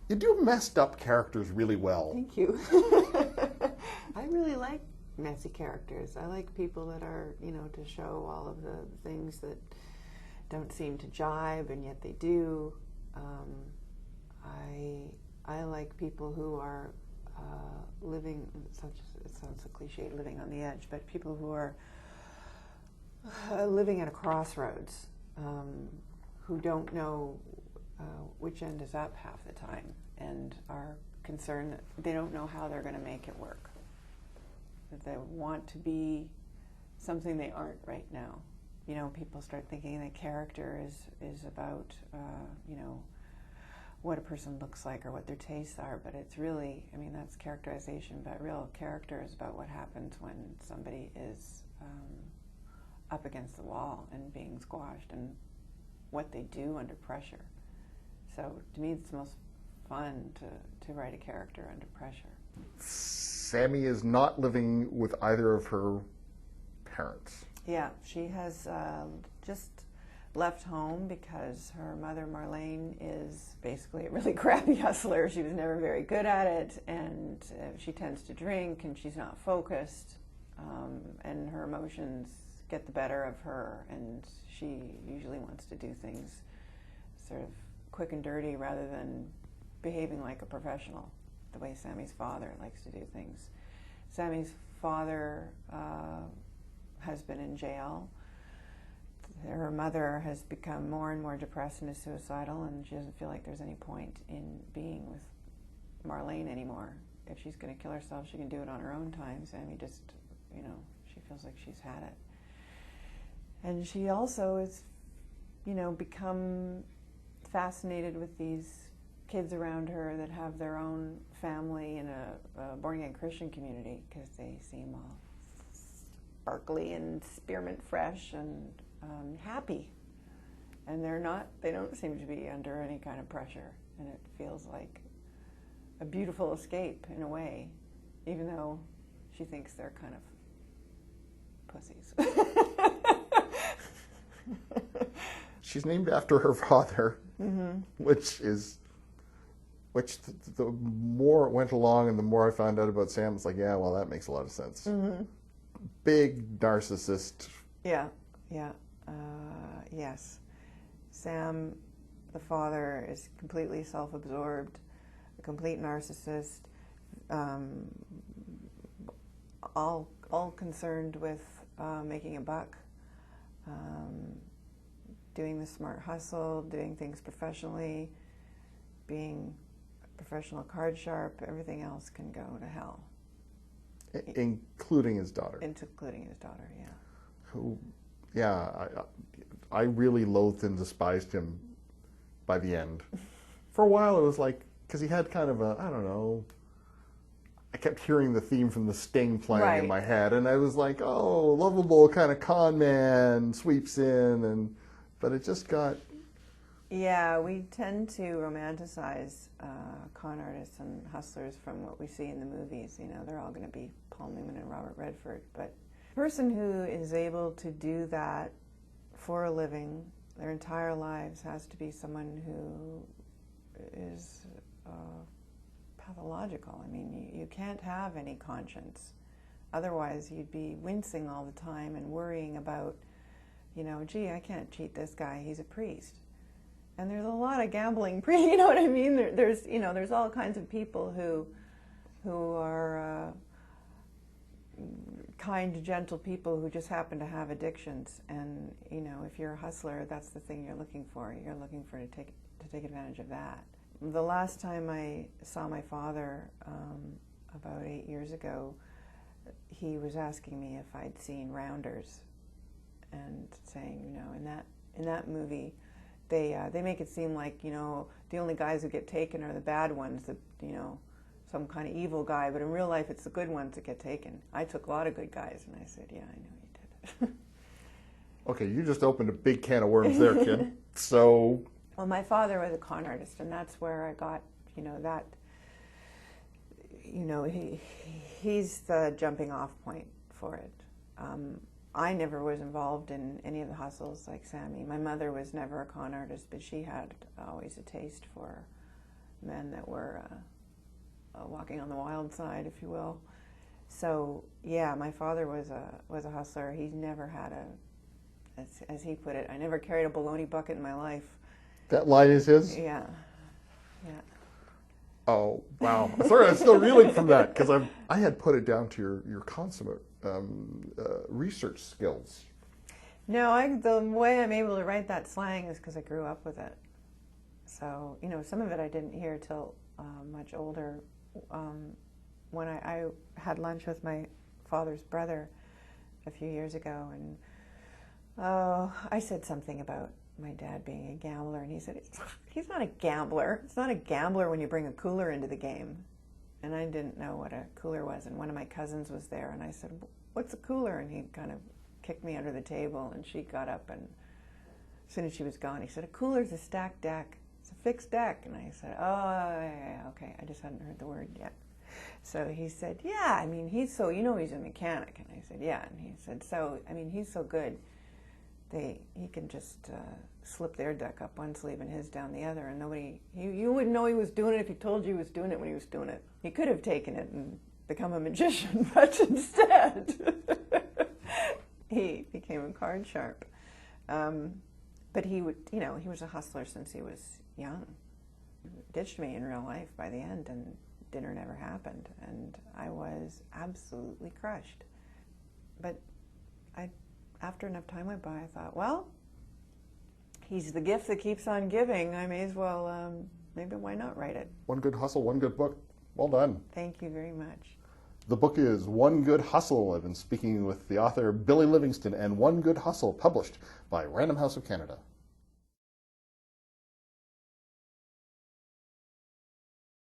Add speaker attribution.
Speaker 1: You do messed up characters really well.
Speaker 2: Thank you. I really like messy characters. I like people that are, to show all of the things that don't seem to jibe and yet they do. I like people who are living, it sounds so cliche, living on the edge, but people who are living at a crossroads, who don't know which end is up half the time and are concerned that they don't know how they're going to make it work. That they want to be something they aren't right now. People start thinking that character is about, what a person looks like or what their tastes are, but it's really, that's characterization, but real character is about what happens when somebody is up against the wall and being squashed and what they do under pressure. So to me, it's the most fun to write a character under pressure.
Speaker 1: Sammie is not living with either of her parents.
Speaker 2: Yeah, she has just left home because her mother, Marlene, is basically a really crappy hustler. She was never very good at it, and she tends to drink, and she's not focused, and her emotions get the better of her, and she usually wants to do things sort of quick and dirty rather than behaving like a professional, the way Sammie's father likes to do things. Sammie's father has been in jail. Her mother has become more and more depressed and is suicidal, and she doesn't feel like there's any point in being with Marlene anymore. If she's going to kill herself, she can do it on her own time. Sammie just, she feels like she's had it. And she also is, become fascinated with these kids around her that have their own family in a born-again Christian community, because they seem all sparkly and spearmint fresh and happy, and they don't seem to be under any kind of pressure, and it feels like a beautiful escape in a way, even though she thinks they're kind of pussies.
Speaker 1: She's named after her father,
Speaker 2: Mm-hmm.
Speaker 1: which the more it went along and the more I found out about Sam, it's like, yeah, well, that makes a lot of sense.
Speaker 2: Mm-hmm.
Speaker 1: Big narcissist.
Speaker 2: Yeah. Yes. Sam, the father, is completely self-absorbed, a complete narcissist, all concerned with making a buck, doing the smart hustle, doing things professionally, being a professional card sharp. Everything else can go to hell.
Speaker 1: Including his daughter.
Speaker 2: Including his daughter, yeah.
Speaker 1: Who, yeah, I really loathed and despised him by the end. For a while it was like, because he had kind of a, I don't know, I kept hearing the theme from The Sting playing in my head, and I was like, oh, lovable kind of con man sweeps in, but it just got...
Speaker 2: Yeah, we tend to romanticize con artists and hustlers from what we see in the movies. They're all going to be Paul Newman and Robert Redford, but the person who is able to do that for a living their entire lives has to be someone who is pathological. You can't have any conscience. Otherwise, you'd be wincing all the time and worrying about, gee, I can't cheat this guy, he's a priest. And there's a lot of gambling priests, you know what I mean? There's all kinds of people who are kind, gentle people who just happen to have addictions. And, if you're a hustler, that's the thing you're looking for. You're looking for to take advantage of that. The last time I saw my father, about 8 years ago, he was asking me if I'd seen Rounders, and saying, in that movie, they make it seem like, the only guys who get taken are the bad ones, that, some kind of evil guy, but in real life it's the good ones that get taken. I took a lot of good guys, and I said, yeah, I know you did.
Speaker 1: Okay, you just opened a big can of worms there, kid. So...
Speaker 2: Well, my father was a con artist, and that's where I got, that, he's the jumping off point for it. I never was involved in any of the hustles like Sammie. My mother was never a con artist, but she had always a taste for men that were walking on the wild side, if you will. So yeah, my father was a hustler. He's never had as he put it, I never carried a bologna bucket in my life.
Speaker 1: That line is his?
Speaker 2: Yeah. Yeah.
Speaker 1: Oh, wow. Sorry, I'm still reeling from that because I had put it down to your consummate research skills.
Speaker 2: No, the way I'm able to write that slang is because I grew up with it. So, some of it I didn't hear till much older. When I had lunch with my father's brother a few years ago, and I said something about my dad being a gambler, and he said, he's not a gambler. It's not a gambler when you bring a cooler into the game. And I didn't know what a cooler was, and one of my cousins was there, and I said, what's a cooler? And he kind of kicked me under the table, and she got up, and as soon as she was gone, he said, a cooler's a stacked deck. It's a fixed deck. And I said, oh, yeah, okay. I just hadn't heard the word yet. So he said, yeah, I mean, he's a mechanic. And I said, yeah. And he said, so, I mean, he's so good. He can just slip their deck up one sleeve and his down the other, and you wouldn't know he was doing it if he told you he was doing it when he was doing it. He could have taken it and become a magician, but instead he became a card sharp. But he was a hustler since he was young. He ditched me in real life by the end, and dinner never happened, and I was absolutely crushed. But after enough time went by, I thought, well, he's the gift that keeps on giving. I may as well, maybe why not write it?
Speaker 1: One good hustle, one good book. Well done.
Speaker 2: Thank you very much.
Speaker 1: The book is One Good Hustle. I've been speaking with the author Billie Livingston, and One Good Hustle, published by Random House of Canada.